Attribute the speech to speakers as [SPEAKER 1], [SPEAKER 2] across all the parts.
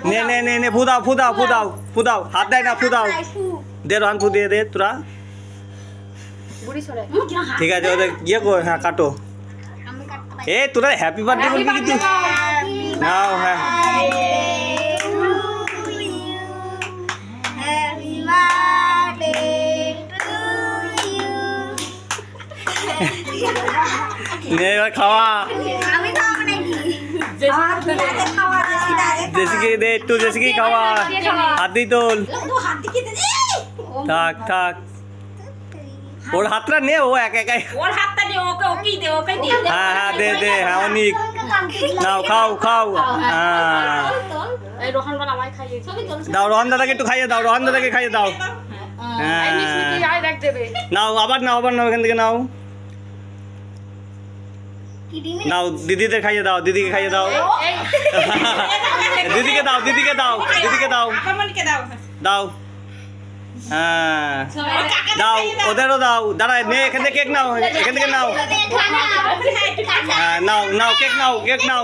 [SPEAKER 1] নে নে নে নে ফুদাও হাত দেয় না ফুদাও দে রহান ফু দিয়ে দে তোরা ঠিক আছে ওদের ইয়ে কর হ্যাঁ কাটো এ তোরা হ্যাপি বার্থডে বলবি কিন্তু নাও হ্যাঁ নে এবার খাওয়া জেসিকে দে একটু জেসিকে খাওয়া হাত দিয়ে তোল থাক থাক ওর হাতটা নে ও একা একাই
[SPEAKER 2] ওর হাতটা দে ওকে দে
[SPEAKER 1] হ্যাঁ হ্যাঁ দে দে হ্যাঁ অনেক নাও খাও খাও হ্যাঁ
[SPEAKER 2] এই রোহন বল আমায় খাইয়ে
[SPEAKER 1] দাও রোহন দাদাকে একটু খাইয়ে দাও রোহন দাদাকে খাইয়ে দাও হ্যাঁ
[SPEAKER 2] আয় রাখ দেবে
[SPEAKER 1] নাও আবার নাও এখান থেকে নাও নাও দিদিদের খাইয়ে দাও দিদিকে খাইয়ে দাও দিদিকে দাও দিদিকে দাও দিদিকে দাও
[SPEAKER 2] আমাকে দাও
[SPEAKER 1] দাও হ্যাঁ দাও ওদেরও দাও দাঁড়া নে এখান থেকে কেক নাও এখান থেকে নাও হ্যাঁ নাও নাও কেক নাও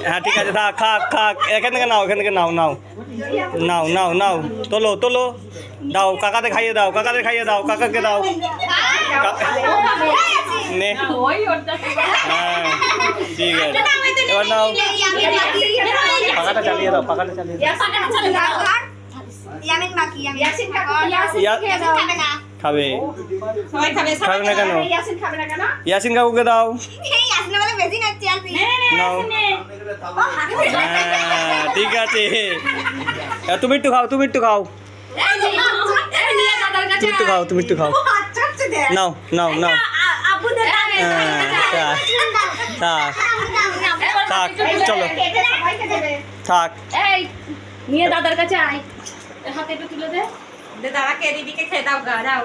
[SPEAKER 1] হ্যাঁ ঠিক আছে থাক খাক খাক এখান থেকে নাও নাও নাও নাও নাও তোলো তোলো দাও কাকাকে খাইয়ে দাও কাকাকে দাও নে হ্যাঁ ঠিক আছে এবার নাও পাখাটা চালিয়ে দাও খাবে খাবে না কেন ইয়াসিন কাকুকে দাও নাও হ্যাঁ ঠিক আছে তুমি একটু খাও তুমি একটু খাও নাও নাও নাও থাক থাক চলো থাক
[SPEAKER 2] নিয়ে দাদার কাছে আয় হাতে একটু তুলে দে দাদাকে দিদিকে খেয়ে দাও গা দাও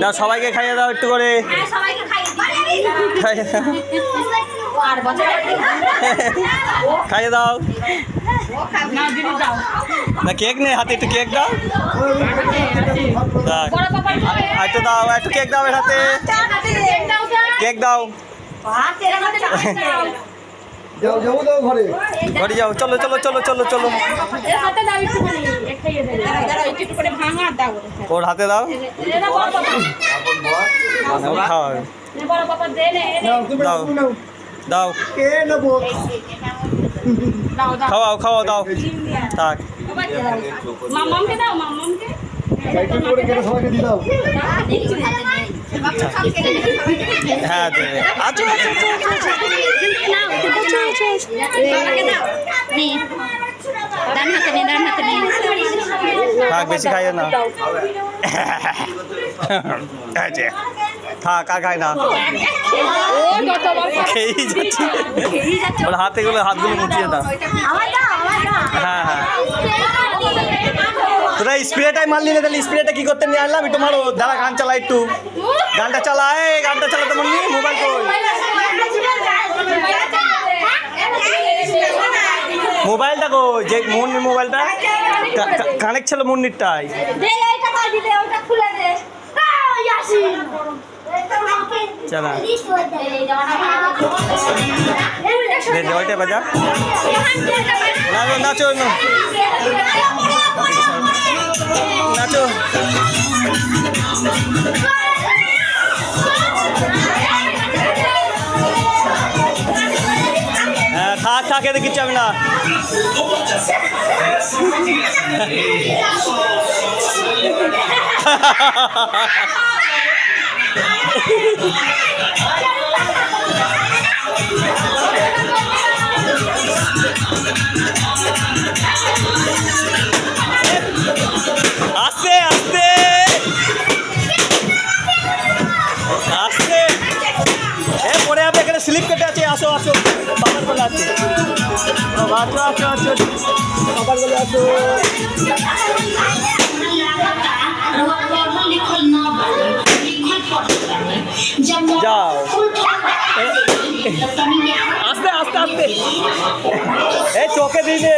[SPEAKER 1] না সবাইকে খাইয়ে দাও একটু করে খাইয়ে দাও না কেক নেই হাতে একটু কেক দাও একটু দাও একটু কেক দাও এর হাতে কেক দাও ঘরে যাও চলো ওর হাতে দাও দাও খাওয়াও দাও থাক
[SPEAKER 2] মাম্মামকে দাও মাম্মামকে
[SPEAKER 1] হ্যাঁ দেবে আচ্ছা থাক বেশি খাইয়ে না থাক আর খাই না খেয়েই যাচ্ছি ওর হাতগুলো মুছিয়ে দাও হ্যাঁ হ্যাঁ তোরা স্প্রেটাই মারলি না তাহলে স্প্রেটা কি করতে নিয়ে আনলাম একটু মারো দাঁড়া গান চালা একটু গানটা চালাতে মারলি মোবাইল কই মোবাইলটা কই যে মুন্নির মোবাইলটা কানেক্ট ছিল মুন্নিরটাই চলা ওইটা বাজা নাচো নাচো হ্যাঁ থাক এতে কিচ্ছু আমি না আস্তে আস্তে আস্তে পরে যাবে এখানে স্লিপ কেটে আছে আসো বাবার বলে আছে বাবার বলে আসো যাও আস্তে আস্তে আস্তে এই চোখে দিনে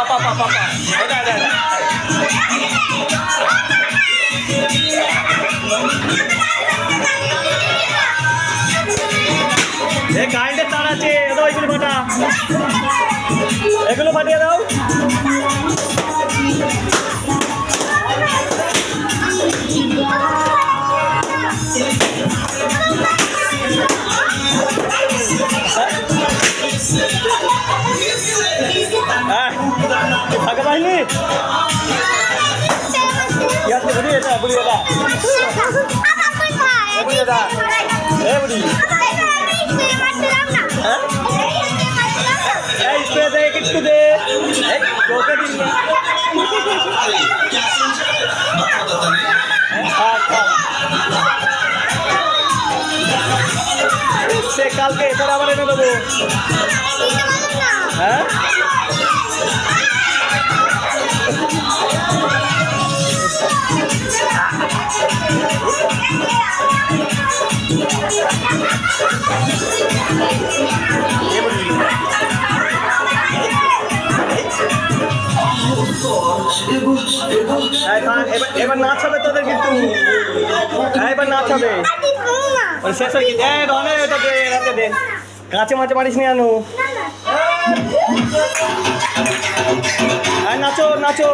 [SPEAKER 1] পা পা পা পা এটা এটা এটা এই কারেন্টের তার আছে দাও এগুলো ফাটা এগুলো ফাটিয়ে দাও হ্যাঁ থাকে পাইনি বুড়ি এটা বুড়ি এটা বুড়ি এটা এ বুড়ি এই স্প্রে দে একটু দে এই তোকে দিন না সে কালকে এবার আবার এনে দেবো হ্যাঁ এবার নাচ হবে তোদের কিন্তু এবার নাচ হবে শেষ হয়ে গেছে রনে এটা দে রাতে দে কাঁচে মাছে মারিস নি আনু নাচো নাচো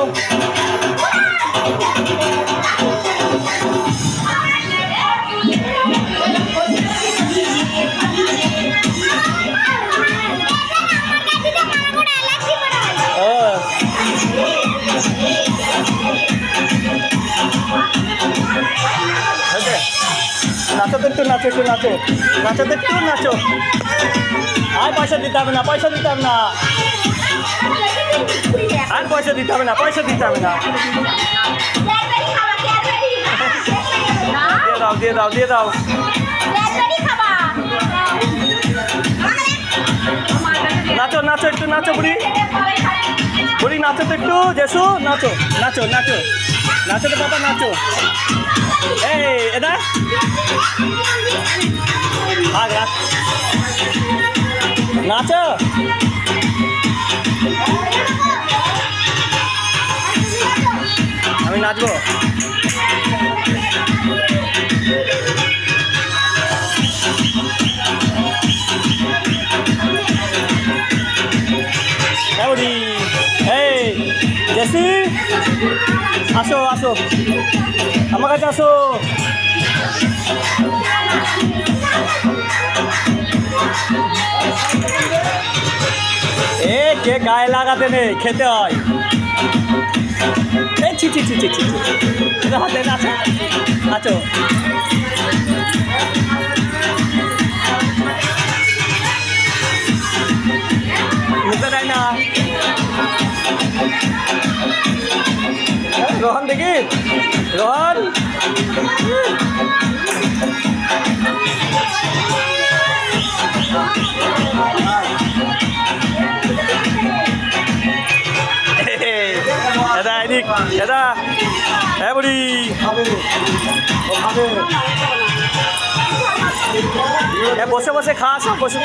[SPEAKER 1] নাচো তো একটু নাচো একটু নাচো নাচো তো একটু নাচো আর পয়সা দিতে হবে না পয়সা দিতে হবে না আর পয়সা দিতে হবে না পয়সা দিতে হবে না দিয়ে দাও দিয়ে দাও দিয়ে দাও নাচো নাচো একটু নাচো বুড়ি বুড়ি নাচো তো একটু জেসু নাচো নাচো নাচো নাচো তো বাবা নাচো এই এটা নাচো আমি নাচবো এই জেসি আসো আসো আমার কাছে আসো এ কে গায়ে লাগাতে নেই খেতে হয় এই ছি ছি ছি ছি ছি হাতে নাচো নাচো মুখে দেয় না রোহন দেখি রোহন এটা এদিক এটা হ্যাঁ বুড়ি বসে বসে খাস বসে